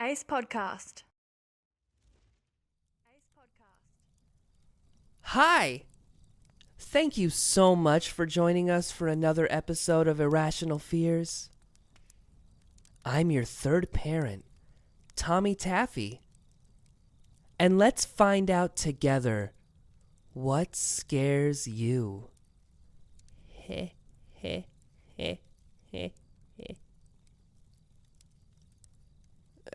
Ace Podcast. Hi! Thank you so much for joining us for another episode of Irrational Fears. I'm your third parent, Tommy Taffy. And let's find out together what scares you. Heh, heh, heh, heh, heh.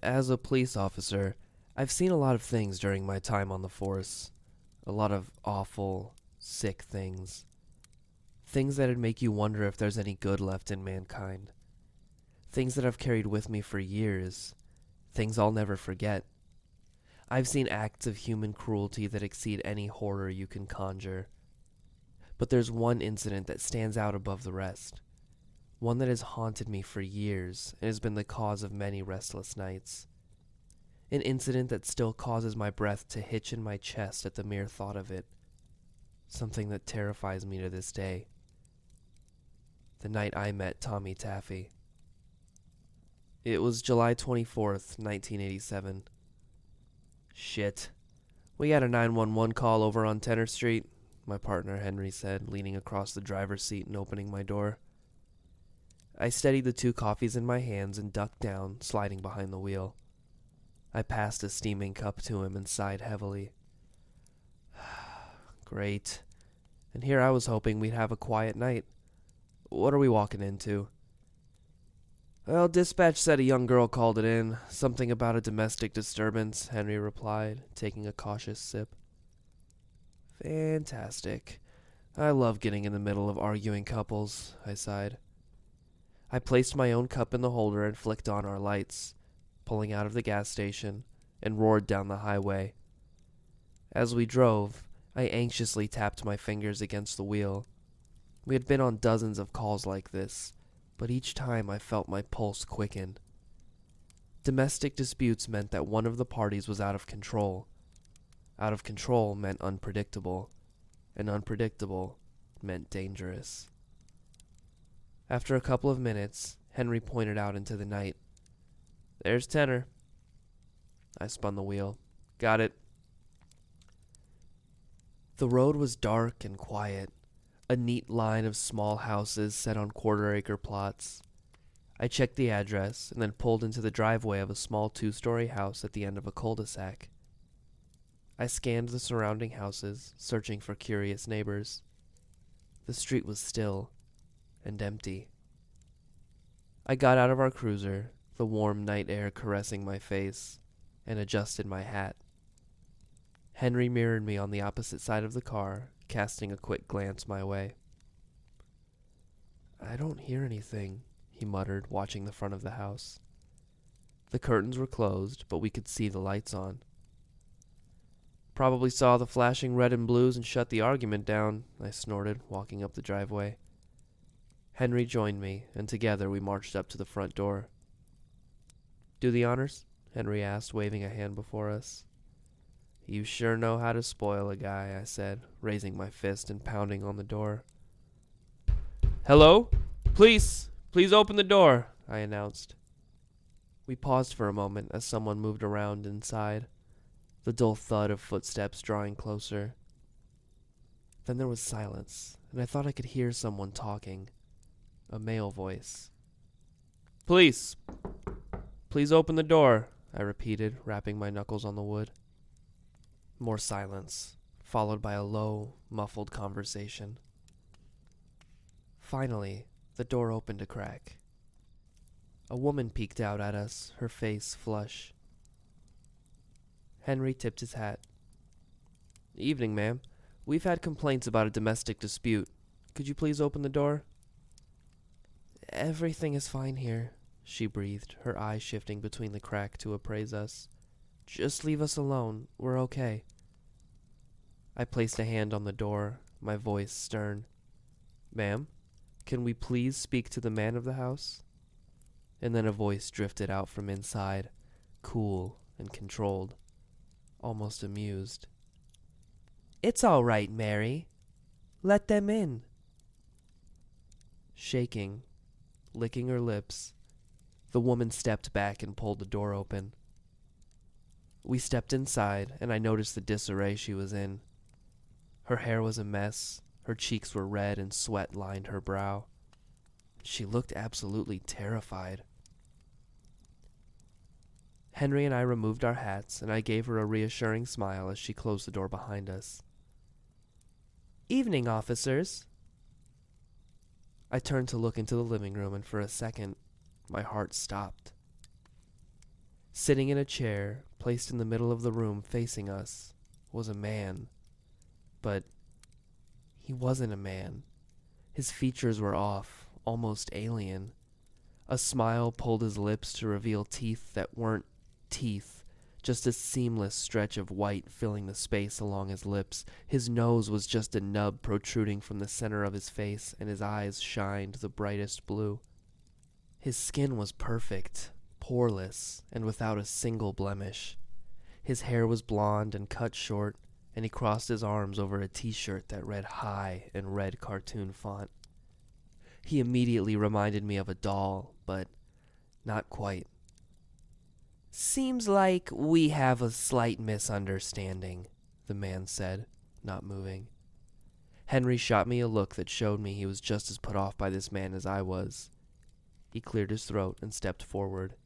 As a police officer, I've seen a lot of things during my time on the force. A lot of awful, sick things. Things that'd make you wonder if there's any good left in mankind. Things that I've carried with me for years. Things I'll never forget. I've seen acts of human cruelty that exceed any horror you can conjure. But there's one incident that stands out above the rest. One that has haunted me for years and has been the cause of many restless nights. An incident that still causes my breath to hitch in my chest at the mere thought of it. Something that terrifies me to this day. The night I met Tommy Taffy. It was July 24th, 1987. Shit. We had a 911 call over on Tenor Street, my partner Henry said, leaning across the driver's seat and opening my door. I steadied the 2 coffees in my hands and ducked down, sliding behind the wheel. I passed a steaming cup to him and sighed heavily. Great. And here I was hoping we'd have a quiet night. What are we walking into? Well, dispatch said a young girl called it in. Something about a domestic disturbance, Henry replied, taking a cautious sip. Fantastic. I love getting in the middle of arguing couples, I sighed. I placed my own cup in the holder and flicked on our lights, pulling out of the gas station, and roared down the highway. As we drove, I anxiously tapped my fingers against the wheel. We had been on dozens of calls like this, but each time I felt my pulse quicken. Domestic disputes meant that one of the parties was out of control. Out of control meant unpredictable, and unpredictable meant dangerous. After a couple of minutes, Henry pointed out into the night. There's Tenor. I spun the wheel. Got it. The road was dark and quiet, a neat line of small houses set on quarter-acre plots. I checked the address and then pulled into the driveway of a small 2-story house at the end of a cul-de-sac. I scanned the surrounding houses, searching for curious neighbors. The street was still and empty. I got out of our cruiser, the warm night air caressing my face, and adjusted my hat. Henry mirrored me on the opposite side of the car, casting a quick glance my way. I don't hear anything, he muttered, watching the front of the house. The curtains were closed, but we could see the lights on. Probably saw the flashing red and blues and shut the argument down, I snorted, walking up the driveway. Henry joined me, and together we marched up to the front door. Do the honors? Henry asked, waving a hand before us. You sure know how to spoil a guy, I said, raising my fist and pounding on the door. Hello? Please open the door, I announced. We paused for a moment as someone moved around inside, the dull thud of footsteps drawing closer. Then there was silence, and I thought I could hear someone talking. A male voice. Please open the door, I repeated, rapping my knuckles on the wood. More silence, followed by a low, muffled conversation. Finally, the door opened a crack. A woman peeked out at us, her face flush. Henry tipped his hat. Evening, ma'am. We've had complaints about a domestic dispute. Could you please open the door? Everything is fine here, she breathed, her eyes shifting between the crack to appraise us. Just leave us alone. We're okay. I placed a hand on the door, my voice stern. Ma'am, can we please speak to the man of the house? And then a voice drifted out from inside, cool and controlled, almost amused. It's all right, Mary. Let them in. Shaking, licking her lips, the woman stepped back and pulled the door open. We stepped inside, and I noticed the disarray she was in. Her hair was a mess, her cheeks were red, and sweat lined her brow. She looked absolutely terrified. Henry and I removed our hats, and I gave her a reassuring smile as she closed the door behind us. "Evening, officers." I turned to look into the living room, and for a second, my heart stopped. Sitting in a chair, placed in the middle of the room facing us, was a man. But he wasn't a man. His features were off, almost alien. A smile pulled his lips to reveal teeth that weren't teeth, just a seamless stretch of white filling the space along his lips. His nose was just a nub protruding from the center of his face, and his eyes shined the brightest blue. His skin was perfect, poreless, and without a single blemish. His hair was blonde and cut short, and he crossed his arms over a t-shirt that read "Hi" in red cartoon font. He immediately reminded me of a doll, but not quite. "Seems like we have a slight misunderstanding," the man said, not moving. Henry shot me a look that showed me he was just as put off by this man as I was. He cleared his throat and stepped forward.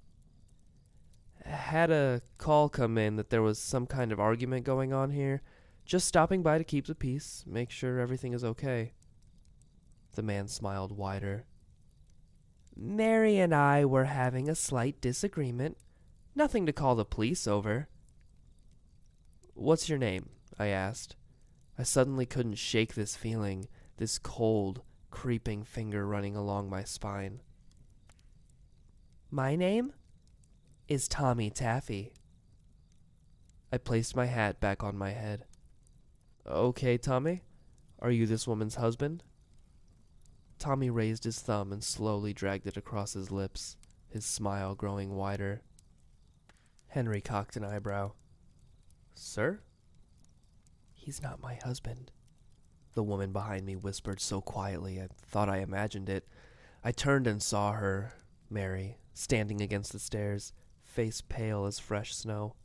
"Had a call come in that there was some kind of argument going on here. Just stopping by to keep the peace, make sure everything is okay." The man smiled wider. "Mary and I were having a slight disagreement. Nothing to call the police over." "What's your name?" I asked. I suddenly couldn't shake this feeling, this cold, creeping finger running along my spine. "My name is Tommy Taffy." I placed my hat back on my head. "Okay, Tommy. Are you this woman's husband?" Tommy raised his thumb and slowly dragged it across his lips, his smile growing wider. Henry cocked an eyebrow. "Sir?" "He's not my husband," the woman behind me whispered so quietly I thought I imagined it. I turned and saw her, Mary, standing against the stairs, face pale as fresh snow.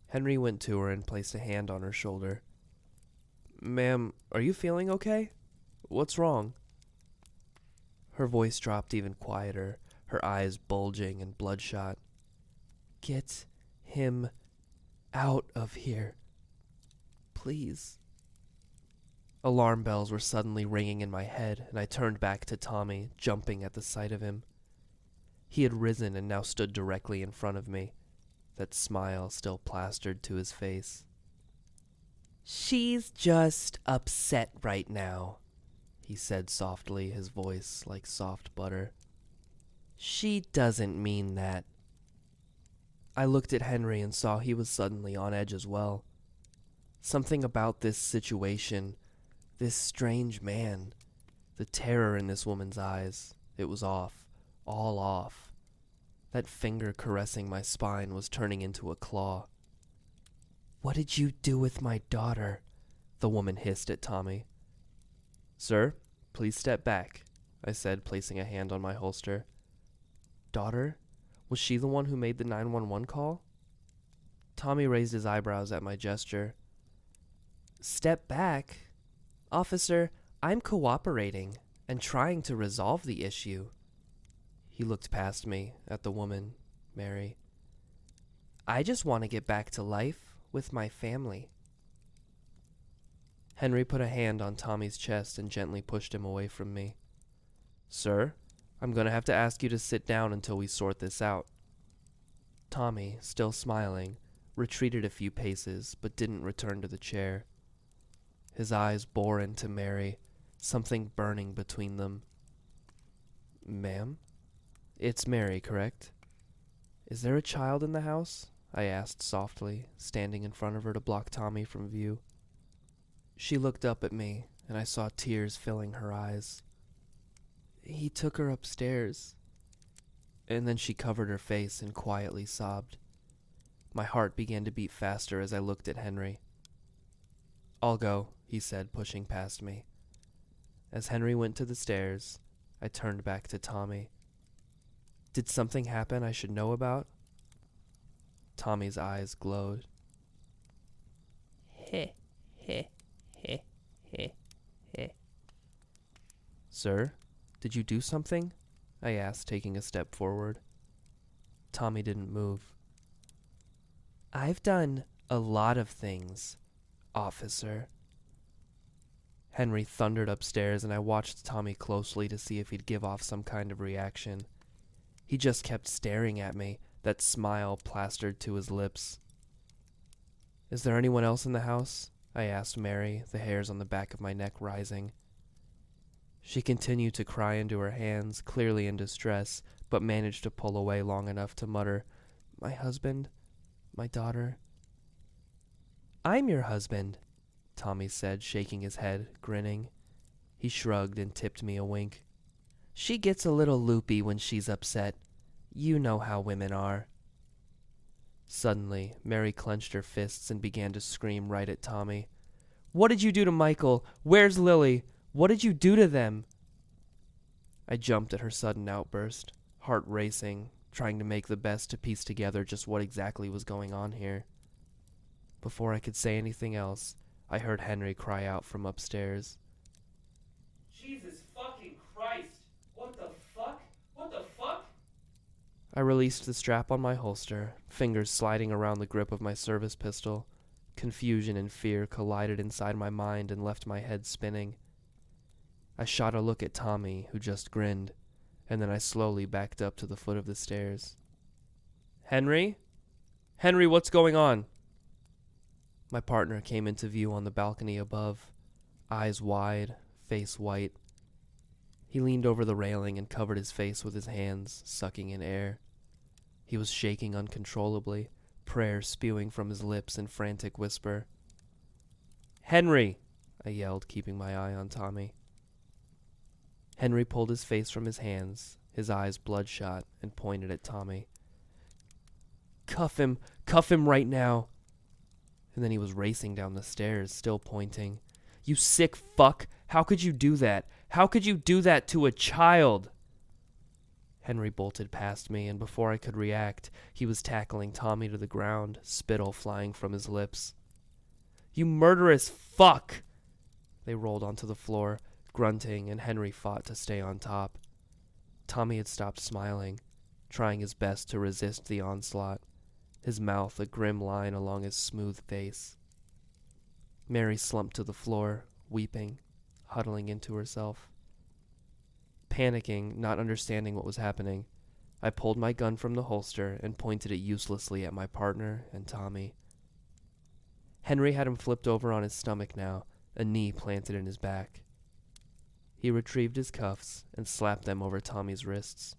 Henry went to her and placed a hand on her shoulder. "Ma'am, are you feeling okay? What's wrong?" Her voice dropped even quieter, her eyes bulging and bloodshot. "Get him out of here, please." Alarm bells were suddenly ringing in my head, and I turned back to Tommy, jumping at the sight of him. He had risen and now stood directly in front of me, that smile still plastered to his face. "She's just upset right now," he said softly, his voice like soft butter. "She doesn't mean that." I looked at Henry and saw he was suddenly on edge as well. Something about this situation, this strange man, the terror in this woman's eyes, it was off, all off. That finger caressing my spine was turning into a claw. "What did you do with my daughter?" the woman hissed at Tommy. "Sir, please step back," I said, placing a hand on my holster. "Daughter? Was she the one who made the 911 call?" Tommy raised his eyebrows at my gesture. "Step back? Officer, I'm cooperating and trying to resolve the issue." He looked past me at the woman, Mary. "I just want to get back to life with my family." Henry put a hand on Tommy's chest and gently pushed him away from me. "Sir, I'm going to have to ask you to sit down until we sort this out." Tommy, still smiling, retreated a few paces but didn't return to the chair. His eyes bore into Mary, something burning between them. "Ma'am? It's Mary, correct? Is there a child in the house?" I asked softly, standing in front of her to block Tommy from view. She looked up at me, and I saw tears filling her eyes. "He took her upstairs." And then she covered her face and quietly sobbed. My heart began to beat faster as I looked at Henry. "I'll go," he said, pushing past me. As Henry went to the stairs, I turned back to Tommy. "Did something happen I should know about?" Tommy's eyes glowed. Heh, heh, heh, heh, heh. Sir, did you do something? I asked, taking a step forward. Tommy didn't move. I've done a lot of things, officer. Henry thundered upstairs, and I watched Tommy closely to see if he'd give off some kind of reaction. He just kept staring at me, that smile plastered to his lips. Is there anyone else in the house? I asked Mary, the hairs on the back of my neck rising. She continued to cry into her hands, clearly in distress, but managed to pull away long enough to mutter, My husband, my daughter. I'm your husband, Tommy said, shaking his head, grinning. He shrugged and tipped me a wink. She gets a little loopy when she's upset. You know how women are. Suddenly, Mary clenched her fists and began to scream right at Tommy. What did you do to Michael? Where's Lily? What did you do to them? I jumped at her sudden outburst, heart racing, trying to make the best to piece together just what exactly was going on here. Before I could say anything else, I heard Henry cry out from upstairs. Jesus fucking Christ! What the fuck? What the fuck? I released the strap on my holster, fingers sliding around the grip of my service pistol. Confusion and fear collided inside my mind and left my head spinning. I shot a look at Tommy, who just grinned, and then I slowly backed up to the foot of the stairs. Henry? Henry, what's going on? My partner came into view on the balcony above, eyes wide, face white. He leaned over the railing and covered his face with his hands, sucking in air. He was shaking uncontrollably, prayer spewing from his lips in frantic whisper. Henry! I yelled, keeping my eye on Tommy. Henry pulled his face from his hands, his eyes bloodshot, and pointed at Tommy. Cuff him right now. And then he was racing down the stairs, still pointing. You sick fuck! How could you do that? How could you do that to a child? Henry bolted past me, and before I could react, he was tackling Tommy to the ground, spittle flying from his lips. You murderous fuck! They rolled onto the floor, grunting, and Henry fought to stay on top. Tommy had stopped smiling, trying his best to resist the onslaught, his mouth a grim line along his smooth face. Mary slumped to the floor, weeping, huddling into herself. Panicking, not understanding what was happening, I pulled my gun from the holster and pointed it uselessly at my partner and Tommy. Henry had him flipped over on his stomach now, a knee planted in his back. He retrieved his cuffs and slapped them over Tommy's wrists.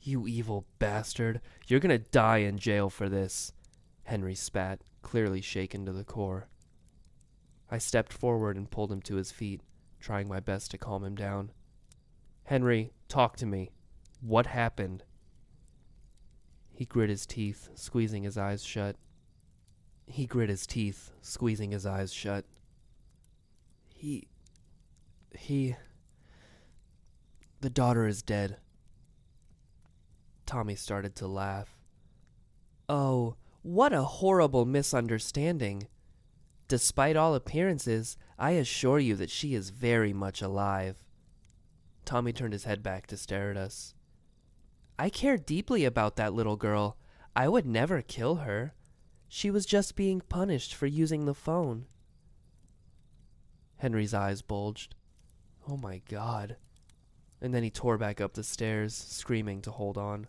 You evil bastard, you're gonna die in jail for this, Henry spat, clearly shaken to the core. I stepped forward and pulled him to his feet, trying my best to calm him down. Henry, talk to me. What happened? He grit his teeth, squeezing his eyes shut. The daughter is dead. Tommy started to laugh. Oh, what a horrible misunderstanding. Despite all appearances, I assure you that she is very much alive. Tommy turned his head back to stare at us. I care deeply about that little girl. I would never kill her. She was just being punished for using the phone. Henry's eyes bulged. Oh my God. And then he tore back up the stairs, screaming to hold on.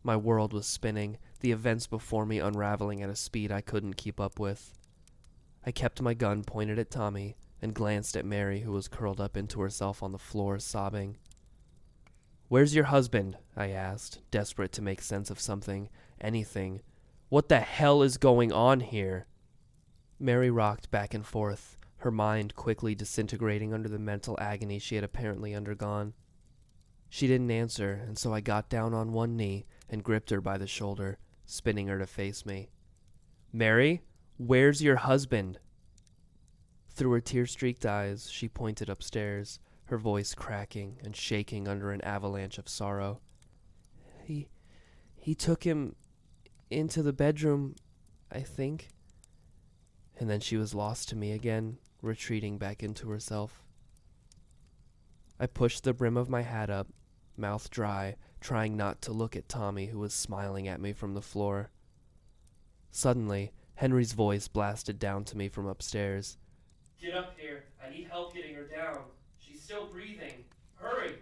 My world was spinning, the events before me unraveling at a speed I couldn't keep up with. I kept my gun pointed at Tommy and glanced at Mary, who was curled up into herself on the floor, sobbing. Where's your husband? I asked, desperate to make sense of something, anything. What the hell is going on here? Mary rocked back and forth, her mind quickly disintegrating under the mental agony she had apparently undergone. She didn't answer, and so I got down on one knee and gripped her by the shoulder, spinning her to face me. Mary, where's your husband? Through her tear-streaked eyes, she pointed upstairs, her voice cracking and shaking under an avalanche of sorrow. He took him into the bedroom, I think. And then she was lost to me again, retreating back into herself. I pushed the brim of my hat up, mouth dry, trying not to look at Tommy, who was smiling at me from the floor. Suddenly, Henry's voice blasted down to me from upstairs. Get up here. I need help getting her down. She's still breathing. Hurry!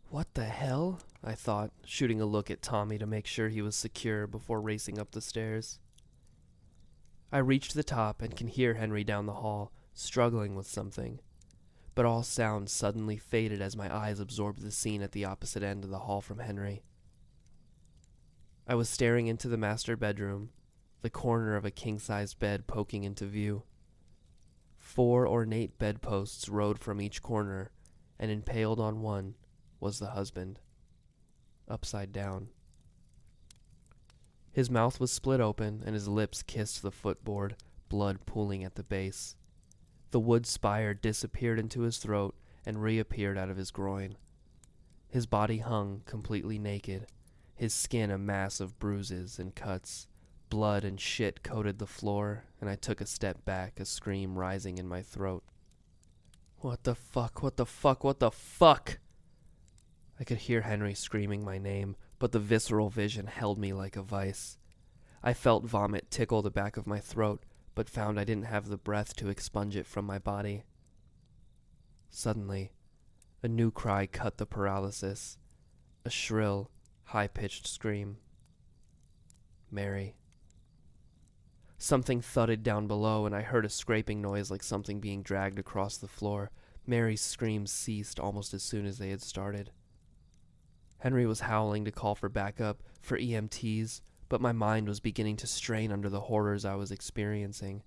What the hell? I thought, shooting a look at Tommy to make sure he was secure before racing up the stairs. I reached the top and can hear Henry down the hall, struggling with something. But all sound suddenly faded as my eyes absorbed the scene at the opposite end of the hall from Henry. I was staring into the master bedroom, the corner of a king-sized bed poking into view. 4 ornate bedposts rode from each corner, and impaled on one was the husband, upside down. His mouth was split open, and his lips kissed the footboard, blood pooling at the base. The wood spire disappeared into his throat and reappeared out of his groin. His body hung completely naked, his skin a mass of bruises and cuts. Blood and shit coated the floor, and I took a step back, a scream rising in my throat. What the fuck, what the fuck, what the fuck? I could hear Henry screaming my name, but the visceral vision held me like a vice. I felt vomit tickle the back of my throat, but found I didn't have the breath to expunge it from my body. Suddenly, a new cry cut the paralysis. A shrill, high-pitched scream. Mary. Something thudded down below, and I heard a scraping noise like something being dragged across the floor. Mary's screams ceased almost as soon as they had started. Henry was howling to call for backup, for EMTs, but my mind was beginning to strain under the horrors I was experiencing.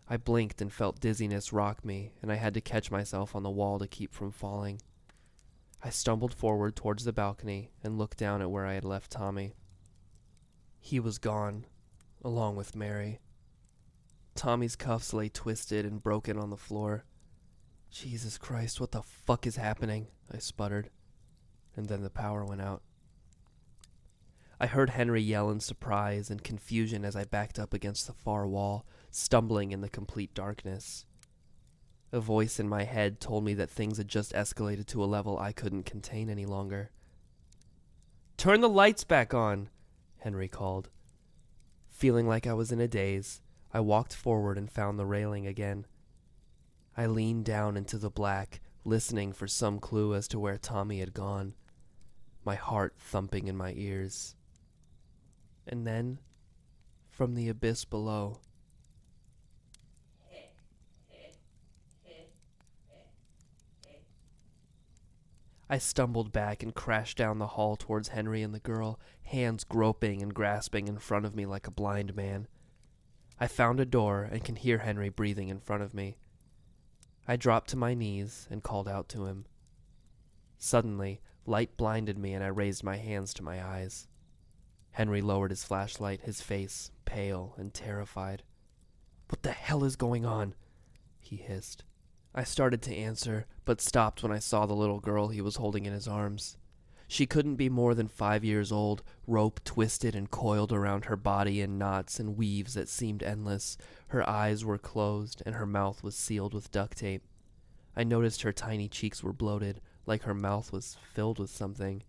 I blinked and felt dizziness rock me, and I had to catch myself on the wall to keep from falling. I stumbled forward towards the balcony and looked down at where I had left Tommy. He was gone, along with Mary. Tommy's cuffs lay twisted and broken on the floor. Jesus Christ, what the fuck is happening? I sputtered, and then the power went out. I heard Henry yell in surprise and confusion as I backed up against the far wall, stumbling in the complete darkness. A voice in my head told me that things had just escalated to a level I couldn't contain any longer. "Turn the lights back on," Henry called. Feeling like I was in a daze, I walked forward and found the railing again. I leaned down into the black, listening for some clue as to where Tommy had gone, my heart thumping in my ears. And then, from the abyss below, I stumbled back and crashed down the hall towards Henry and the girl, hands groping and grasping in front of me like a blind man. I found a door and can hear Henry breathing in front of me. I dropped to my knees and called out to him. Suddenly, light blinded me and I raised my hands to my eyes. Henry lowered his flashlight, his face pale and terrified. "What the hell is going on?" he hissed. I started to answer, but stopped when I saw the little girl he was holding in his arms. She couldn't be more than 5 years old, rope twisted and coiled around her body in knots and weaves that seemed endless. Her eyes were closed, and her mouth was sealed with duct tape. I noticed her tiny cheeks were bloated, like her mouth was filled with something.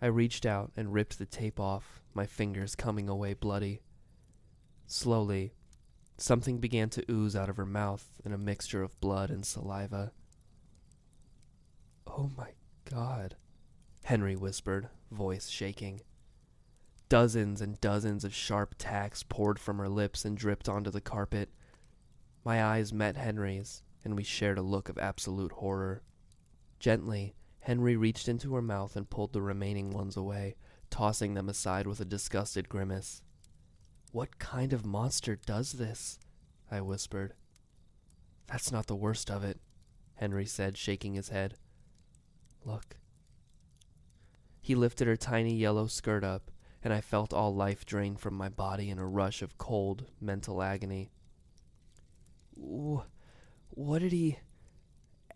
I reached out and ripped the tape off, my fingers coming away bloody. Slowly, something began to ooze out of her mouth in a mixture of blood and saliva. "Oh my God," Henry whispered, voice shaking. Dozens and dozens of sharp tacks poured from her lips and dripped onto the carpet. My eyes met Henry's, and we shared a look of absolute horror. Gently, Henry reached into her mouth and pulled the remaining ones away, tossing them aside with a disgusted grimace. "What kind of monster does this?" I whispered. "That's not the worst of it," Henry said, shaking his head. "Look." He lifted her tiny yellow skirt up, and I felt all life drain from my body in a rush of cold, mental agony. What did he...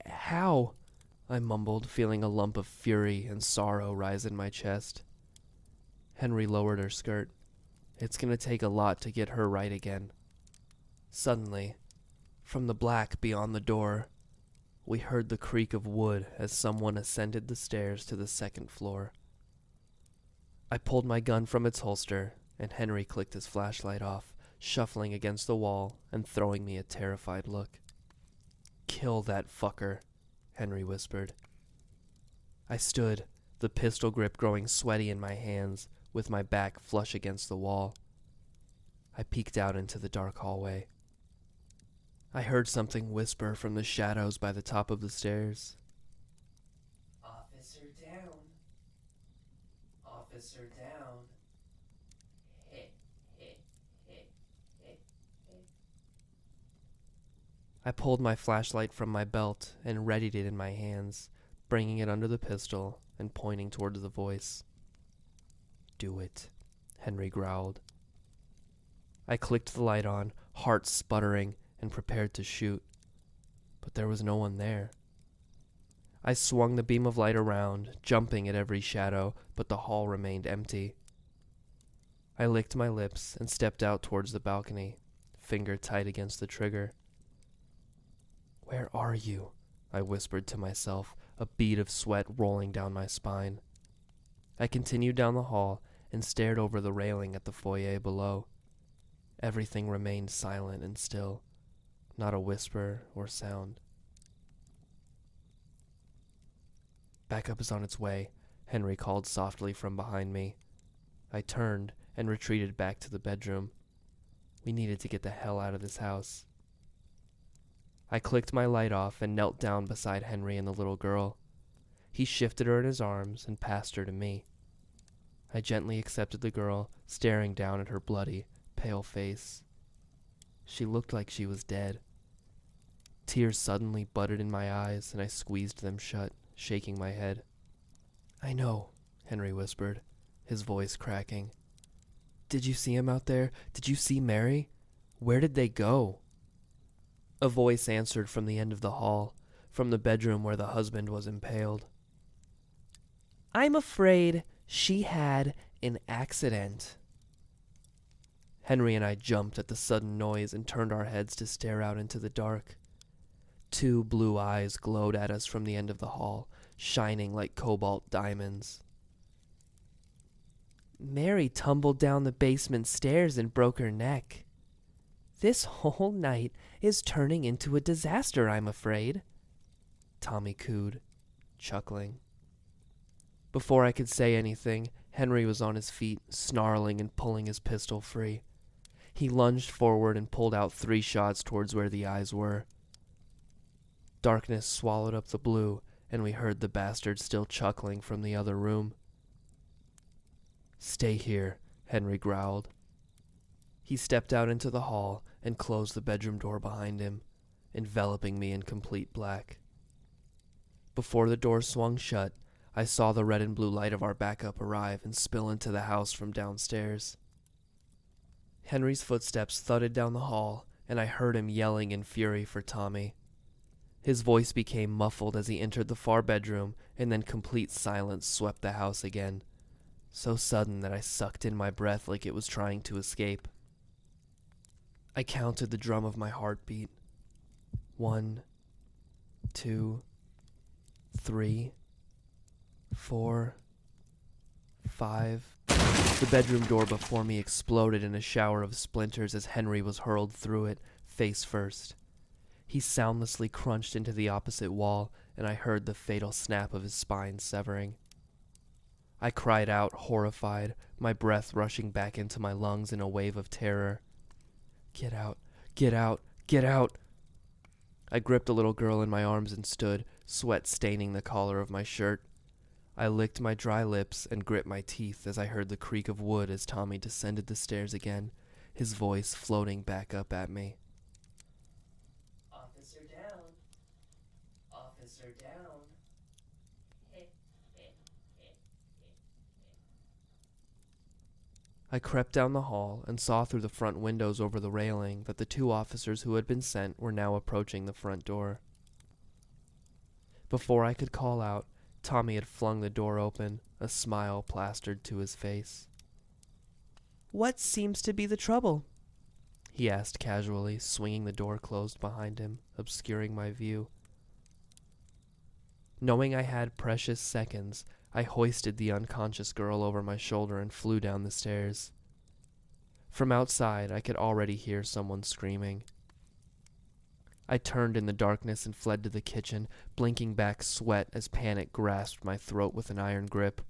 How? I mumbled, feeling a lump of fury and sorrow rise in my chest. Henry lowered her skirt. It's gonna take a lot to get her right again. Suddenly, from the black beyond the door, we heard the creak of wood as someone ascended the stairs to the second floor. I pulled my gun from its holster, and Henry clicked his flashlight off, shuffling against the wall and throwing me a terrified look. "Kill that fucker," Henry whispered. I stood, the pistol grip growing sweaty in my hands, with my back flush against the wall. I peeked out into the dark hallway. I heard something whisper from the shadows by the top of the stairs. "Officer down. Officer down. Hit, hit, hit, hit, hit." I pulled my flashlight from my belt and readied it in my hands, bringing it under the pistol and pointing towards the voice. "Do it," Henry growled. I clicked the light on, heart sputtering, and prepared to shoot. But there was no one there. I swung the beam of light around, jumping at every shadow, but the hall remained empty. I licked my lips and stepped out towards the balcony, finger tight against the trigger. "Where are you?" I whispered to myself, a bead of sweat rolling down my spine. I continued down the hall and stared over the railing at the foyer below. Everything remained silent and still, not a whisper or sound. "Backup is on its way," Henry called softly from behind me. I turned and retreated back to the bedroom. We needed to get the hell out of this house. I clicked my light off and knelt down beside Henry and the little girl. He shifted her in his arms and passed her to me. I gently accepted the girl, staring down at her bloody, pale face. She looked like she was dead. Tears suddenly budded in my eyes, and I squeezed them shut, shaking my head. "I know," Henry whispered, his voice cracking. "Did you see him out there? Did you see Mary? Where did they go?" A voice answered from the end of the hall, from the bedroom where the husband was impaled. "I'm afraid she had an accident." Henry and I jumped at the sudden noise and turned our heads to stare out into the dark. Two blue eyes glowed at us from the end of the hall, shining like cobalt diamonds. "Mary tumbled down the basement stairs and broke her neck. This whole night is turning into a disaster, I'm afraid," Tommy cooed, chuckling. Before I could say anything, Henry was on his feet, snarling and pulling his pistol free. He lunged forward and pulled out 3 shots towards where the eyes were. Darkness swallowed up the blue, and we heard the bastard still chuckling from the other room. "Stay here," Henry growled. He stepped out into the hall and closed the bedroom door behind him, enveloping me in complete black. Before the door swung shut, I saw the red and blue light of our backup arrive and spill into the house from downstairs. Henry's footsteps thudded down the hall, and I heard him yelling in fury for Tommy. His voice became muffled as he entered the far bedroom, and then complete silence swept the house again, so sudden that I sucked in my breath like it was trying to escape. I counted the drum of my heartbeat. 1, 2, 3, 4, 5. The bedroom door before me exploded in a shower of splinters as Henry was hurled through it, face first. He soundlessly crunched into the opposite wall, and I heard the fatal snap of his spine severing. I cried out, horrified, my breath rushing back into my lungs in a wave of terror. "Get out, get out, get out!" I gripped the little girl in my arms and stood, sweat staining the collar of my shirt. I licked my dry lips and grit my teeth as I heard the creak of wood as Tommy descended the stairs again, his voice floating back up at me. "Officer down. Officer down. Hit, hit, hit, hit, hit." I crept down the hall and saw through the front windows over the railing that the 2 officers who had been sent were now approaching the front door. Before I could call out, Tommy had flung the door open, a smile plastered to his face. "What seems to be the trouble?" he asked casually, swinging the door closed behind him, obscuring my view. Knowing I had precious seconds, I hoisted the unconscious girl over my shoulder and flew down the stairs. From outside, I could already hear someone screaming. I turned in the darkness and fled to the kitchen, blinking back sweat as panic grasped my throat with an iron grip.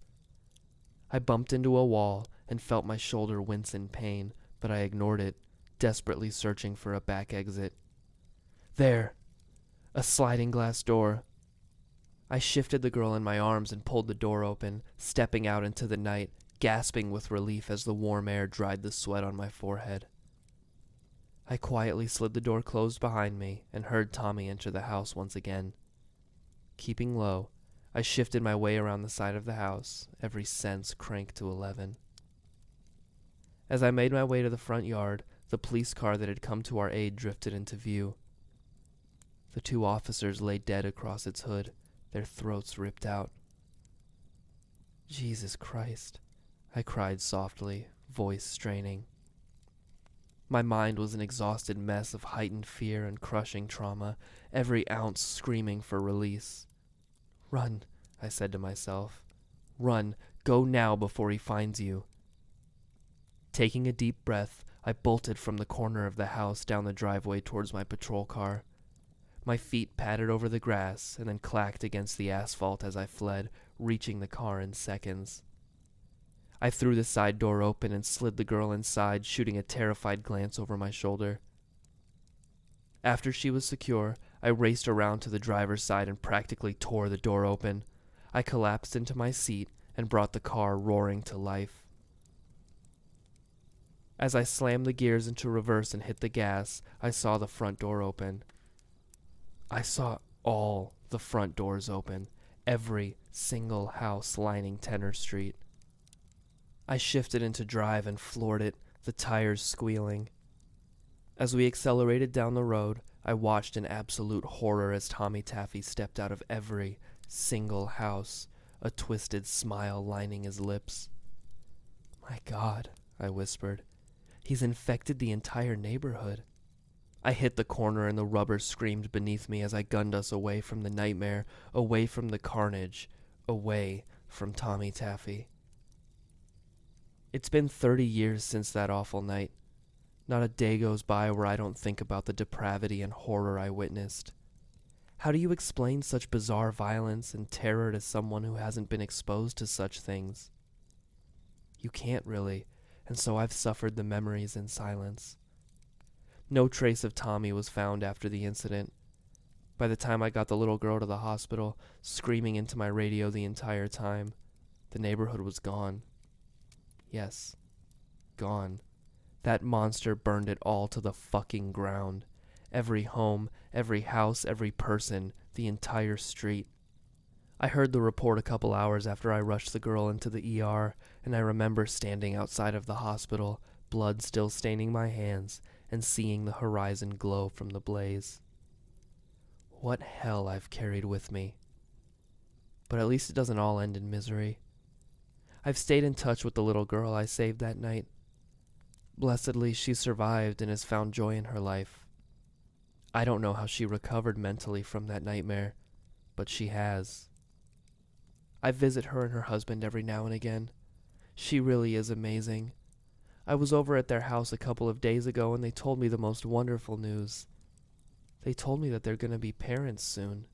I bumped into a wall and felt my shoulder wince in pain, but I ignored it, desperately searching for a back exit. There! A sliding glass door. I shifted the girl in my arms and pulled the door open, stepping out into the night, gasping with relief as the warm air dried the sweat on my forehead. I quietly slid the door closed behind me and heard Tommy enter the house once again. Keeping low, I shifted my way around the side of the house, every sense cranked to 11. As I made my way to the front yard, the police car that had come to our aid drifted into view. The 2 officers lay dead across its hood, their throats ripped out. "Jesus Christ," I cried softly, voice straining. My mind was an exhausted mess of heightened fear and crushing trauma, every ounce screaming for release. "Run," I said to myself. "Run, go now before he finds you." Taking a deep breath, I bolted from the corner of the house down the driveway towards my patrol car. My feet patted over the grass and then clacked against the asphalt as I fled, reaching the car in seconds. I threw the side door open and slid the girl inside, shooting a terrified glance over my shoulder. After she was secure, I raced around to the driver's side and practically tore the door open. I collapsed into my seat and brought the car roaring to life. As I slammed the gears into reverse and hit the gas, I saw the front door open. I saw all the front doors open, every single house lining Tenor Street. I shifted into drive and floored it, the tires squealing. As we accelerated down the road, I watched in absolute horror as Tommy Taffy stepped out of every single house, a twisted smile lining his lips. "My God," I whispered, "he's infected the entire neighborhood." I hit the corner and the rubber screamed beneath me as I gunned us away from the nightmare, away from the carnage, away from Tommy Taffy. It's been 30 years since that awful night. Not a day goes by where I don't think about the depravity and horror I witnessed. How do you explain such bizarre violence and terror to someone who hasn't been exposed to such things? You can't really, and so I've suffered the memories in silence. No trace of Tommy was found after the incident. By the time I got the little girl to the hospital, screaming into my radio the entire time, the neighborhood was gone. Yes, gone. That monster burned it all to the fucking ground. Every home, every house, every person, the entire street. I heard the report a couple hours after I rushed the girl into the ER, and I remember standing outside of the hospital, blood still staining my hands, and seeing the horizon glow from the blaze. What hell I've carried with me. But at least it doesn't all end in misery. I've stayed in touch with the little girl I saved that night. Blessedly, she survived and has found joy in her life. I don't know how she recovered mentally from that nightmare, but she has. I visit her and her husband every now and again. She really is amazing. I was over at their house a couple of days ago and they told me the most wonderful news. They told me that they're going to be parents soon.